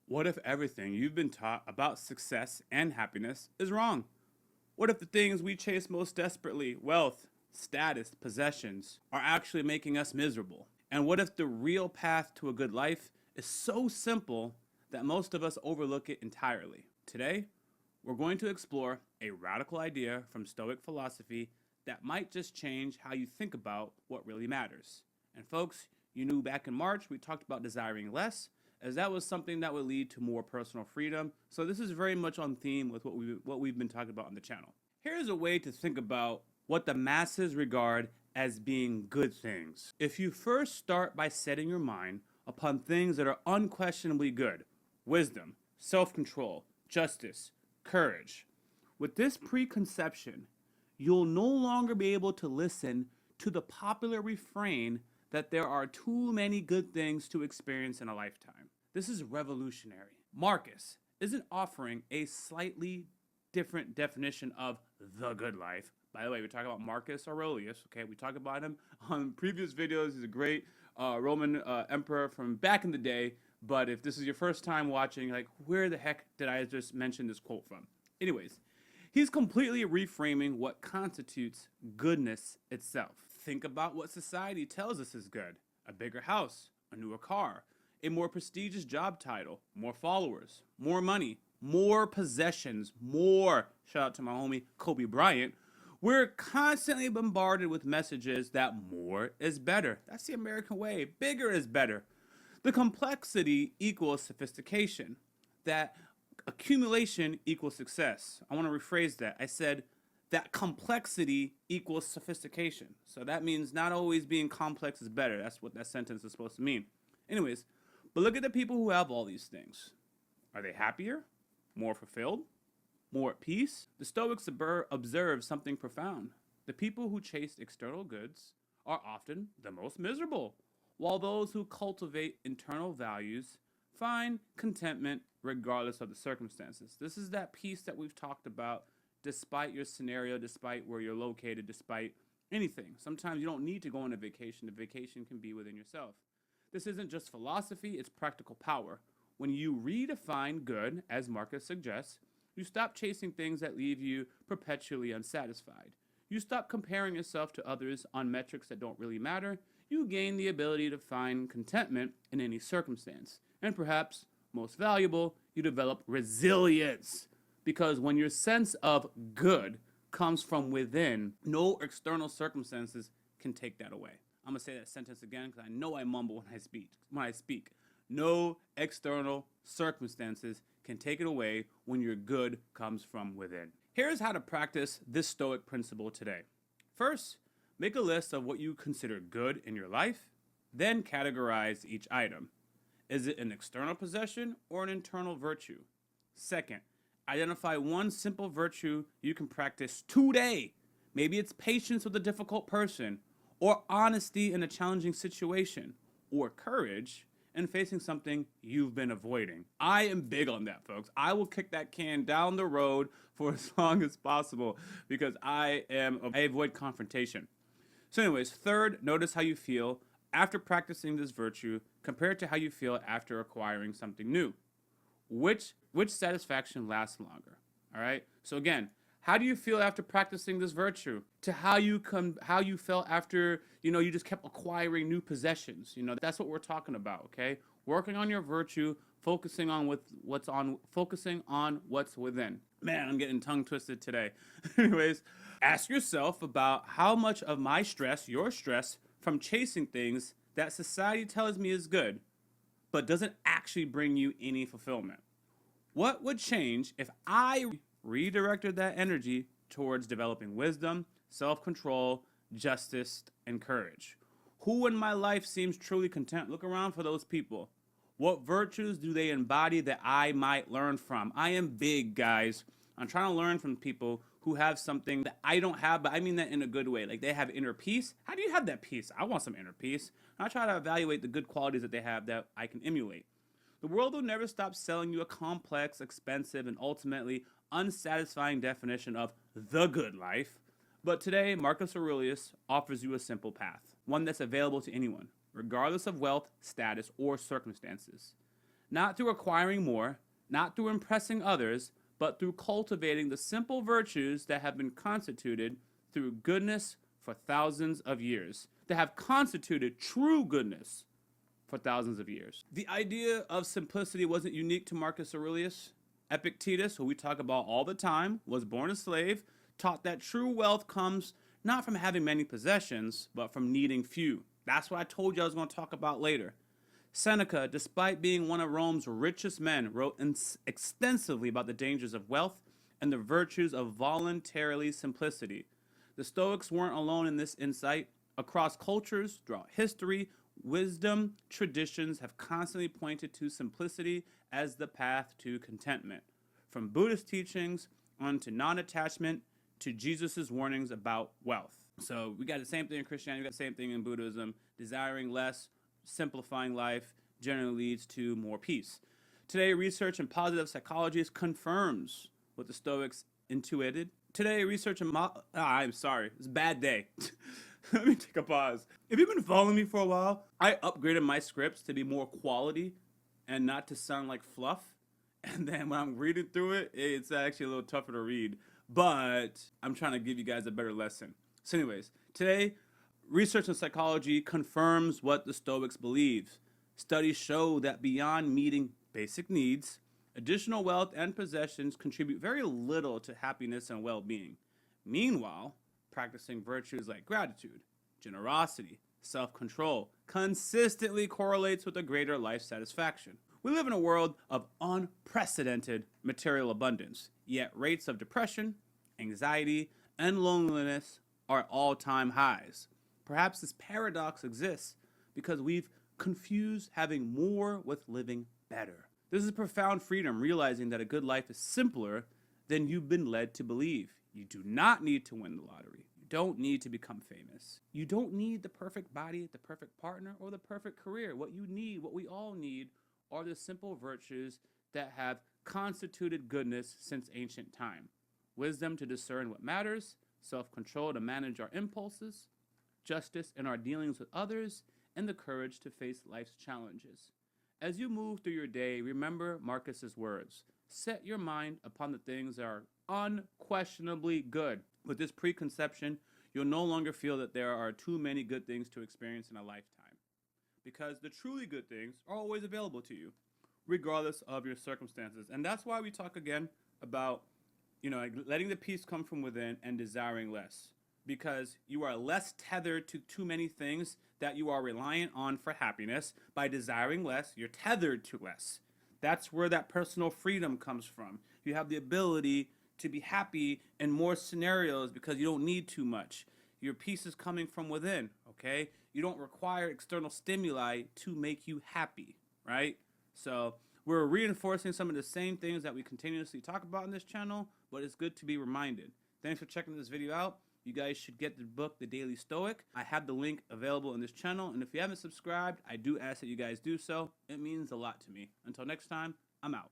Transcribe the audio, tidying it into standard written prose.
What if everything you've been taught about success and happiness is wrong? What if the things we chase most desperately, wealth, status, possessions, are actually making us miserable? And what if the real path to a good life is so simple that most of us overlook it entirely? Today, we're going to explore a radical idea from Stoic philosophy that might just change how you think about what really matters. And folks, you knew back in March we talked about desiring less, as that was something that would lead to more personal freedom. So this is very much on theme with what we've been talking about on the channel. Here's a way to think about what the masses regard as being good things. If you first start by setting your mind upon things that are unquestionably good, wisdom, self-control, justice, courage, with this preconception, you'll no longer be able to listen to the popular refrain that there are too many good things to experience in a lifetime. This is revolutionary. Marcus isn't offering a slightly different definition of the good life. By the way, we talk about Marcus Aurelius, okay? We talk about him on previous videos. He's a great Roman emperor from back in the day. But if this is your first time watching, like, where the heck did I just mention this quote from? Anyways, he's completely reframing what constitutes goodness itself. Think about what society tells us is good. A bigger house, a newer car, a more prestigious job title, more followers, more money, more possessions, more, shout out to my homie Kobe Bryant. We're constantly bombarded with messages that more is better. That's the American way. Bigger is better. The complexity equals sophistication. That accumulation equals success. I want to rephrase that. I said that complexity equals sophistication. So that means not always being complex is better. That's what that sentence is supposed to mean. Anyways, but look at the people who have all these things. Are they happier? More fulfilled? More at peace? The Stoics observe something profound. The people who chase external goods are often the most miserable, while those who cultivate internal values find contentment regardless of the circumstances. This is that peace that we've talked about, despite your scenario, despite where you're located, despite anything. Sometimes you don't need to go on a vacation. The vacation can be within yourself. This isn't just philosophy, it's practical power. When you redefine good, as Marcus suggests, you stop chasing things that leave you perpetually unsatisfied. You stop comparing yourself to others on metrics that don't really matter. You gain the ability to find contentment in any circumstance. And perhaps, most valuable, you develop resilience. Because when your sense of good comes from within, no external circumstances can take that away. I'm going to say that sentence again because I know I mumble when I speak. No external circumstances can take it away when your good comes from within. Here's how to practice this Stoic principle today. First, make a list of what you consider good in your life, then categorize each item. Is it an external possession or an internal virtue? Second, identify one simple virtue you can practice today. Maybe it's patience with a difficult person, or honesty in a challenging situation, or courage in facing something you've been avoiding. I am big on that, folks. I will kick that can down the road for as long as possible because I avoid confrontation. So anyways, third, notice how you feel after practicing this virtue compared to how you feel after acquiring something new. Which satisfaction lasts longer? All right. So again, how do you feel after practicing this virtue to how you felt after, you just kept acquiring new possessions? That's what we're talking about, okay? Working on your virtue, focusing on what's within. Man, I'm getting tongue twisted today. Anyways, ask yourself about how much of my stress, your stress from chasing things that society tells me is good, but doesn't actually bring you any fulfillment. What would change if I redirected that energy towards developing wisdom, self-control, justice, and courage? Who in my life seems truly content? Look around for those people. What virtues do they embody that I might learn from? I am big, guys. I'm trying to learn from people who have something that I don't have, but I mean that in a good way. Like they have inner peace. How do you have that peace? I want some inner peace. I try to evaluate the good qualities that they have that I can emulate. The world will never stop selling you a complex, expensive, and ultimately unsatisfying definition of the good life. But today, Marcus Aurelius offers you a simple path, one that's available to anyone, regardless of wealth, status, or circumstances. not through acquiring more, not through impressing others, but through cultivating the simple virtues that have been constituted through goodness for thousands of years, that have constituted true goodness for thousands of years. The idea of simplicity wasn't unique to Marcus Aurelius. Epictetus, who we talk about all the time, was born a slave, taught that true wealth comes not from having many possessions, but from needing few. That's what I told you I was going to talk about later. Seneca, despite being one of Rome's richest men, wrote extensively about the dangers of wealth and the virtues of voluntarily simplicity. The Stoics weren't alone in this insight. Across cultures, throughout history, wisdom traditions have constantly pointed to simplicity as the path to contentment. From Buddhist teachings on to non-attachment to Jesus' warnings about wealth. So we got the same thing in Christianity, we got the same thing in Buddhism. Desiring less, simplifying life generally leads to more peace. Today, research in positive psychology confirms what the Stoics intuited. Today, research in I'm sorry, it's a bad day. Let me take a pause. If you've been following me for a while, I upgraded my scripts to be more quality and not to sound like fluff. And then when I'm reading through it, it's actually a little tougher to read. But I'm trying to give you guys a better lesson. So anyways, today, research in psychology confirms what the Stoics believe. Studies show that beyond meeting basic needs, additional wealth and possessions contribute very little to happiness and well-being. Meanwhile, practicing virtues like gratitude, generosity, self-control consistently correlates with a greater life satisfaction. We live in a world of unprecedented material abundance, yet rates of depression, anxiety, and loneliness are at all-time highs. Perhaps this paradox exists because we've confused having more with living better. This is profound freedom, realizing that a good life is simpler than you've been led to believe. You do not need to win the lottery. You don't need to become famous. You don't need the perfect body, the perfect partner, or the perfect career. What you need, what we all need, are the simple virtues that have constituted goodness since ancient time. Wisdom to discern what matters, self-control to manage our impulses, justice in our dealings with others, and the courage to face life's challenges. As you move through your day, remember Marcus's words. Set your mind upon the things that are unquestionably good. With this preconception, you'll no longer feel that there are too many good things to experience in a lifetime, because the truly good things are always available to you, regardless of your circumstances. And that's why we talk again about, letting the peace come from within and desiring less, because you are less tethered to too many things that you are reliant on for happiness. By desiring less, you're tethered to less. That's where that personal freedom comes from. You have the ability to be happy in more scenarios because you don't need too much. Your peace is coming from within, okay? You don't require external stimuli to make you happy, right? So we're reinforcing some of the same things that we continuously talk about in this channel, but it's good to be reminded. Thanks for checking this video out. You guys should get the book, The Daily Stoic. I have the link available in this channel, and if you haven't subscribed, I do ask that you guys do so. It means a lot to me. Until next time, I'm out.